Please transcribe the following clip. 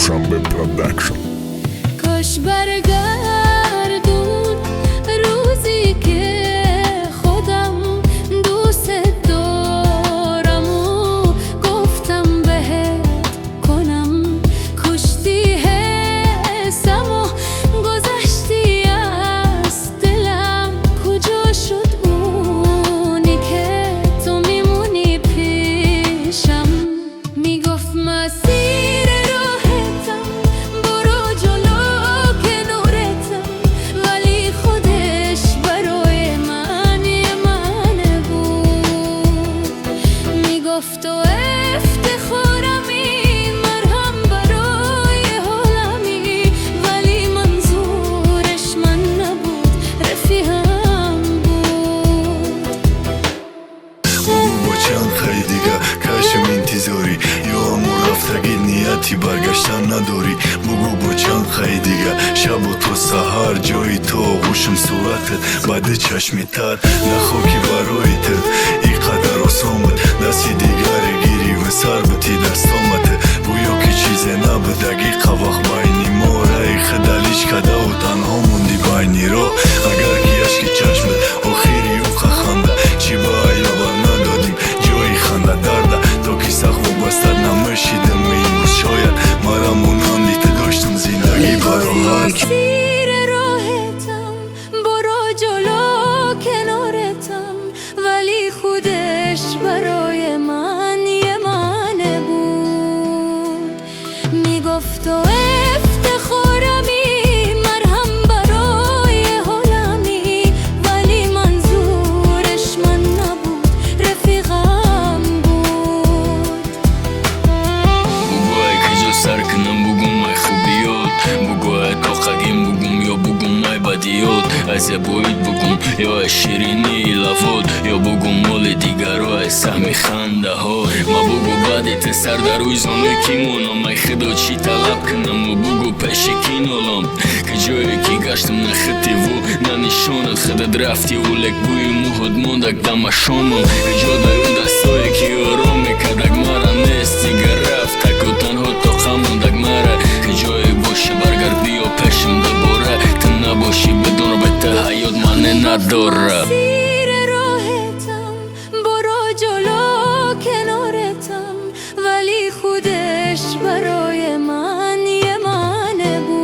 دوشنبه پروداکشن. کاش برگردون روزی که خودم دوست دارم و گفتم بهت کنم، کشتی حسم و گذشتی از دلم. کجا شد اونی که تو میمونی پیشم؟ میگفت مسیر راحتم، برو جلو که نورتم، ولی خودش برای من یه معنی بود. میگفت تو افتخارمی، مرهم برای حالمی، ولی منظورش من نبود، رفیقم بود. با چند خیلی دیگه کشم انتظاری یا همون رفتگی نیتی برگشتن نداری. بگو با چند خیلی دیگه شب و تو سهر جایی تو آغوشم صورتت بعد چشمی تر نخواکی برای تر ای قدر آسامت دستی دیگر گیری و سر بتی دست آمده. گویا که چیزی نبودگی قوق بینی ما رای خدلیش کده و تنها موندی بینی رو. اگر که اشکی چشمت آخری و خنده چی با ایابر ندادیم جایی خنده درده تا که سخت و بستر نمشیدم امروز شاید مرم اونان دیت داشتم زندگی برای مسیر راحتم، برو جلو کنارتم، ولی خودش برای من یه معنی بود. میگفت تو افتخارمی، مرهم برای حالمی، ولی منظورش من نبود، رفیقم بود. بگوی کجا سر کنم بگم مای خوبیات، بگوی کاقگیم بگم یا بگم مای بدیات، از باید بگم یا شیرینی لفات، یا بگم مال دیگرای سهمی خنده ها. ما بگو بعدت سر در روی زانوی کیمونم، مای خدا چی طلب کنم و بگو پیش کی نالم. که جایی که گشتم نخطی و ننشانت خدت رفتی و لک بوی موهد موندک دم شامم. که جا اون دستایی که آرام میکردک مرا نیست دیگر رفت تک و تنها تا خموندک مرا. که جایی باشه برگرد بیا پیشم دوباره، تو نباشی بدون بته حیات من نداره. مسیر راحتم، برو جلو کنارتم، ولی خودش برای من یه معنی بود.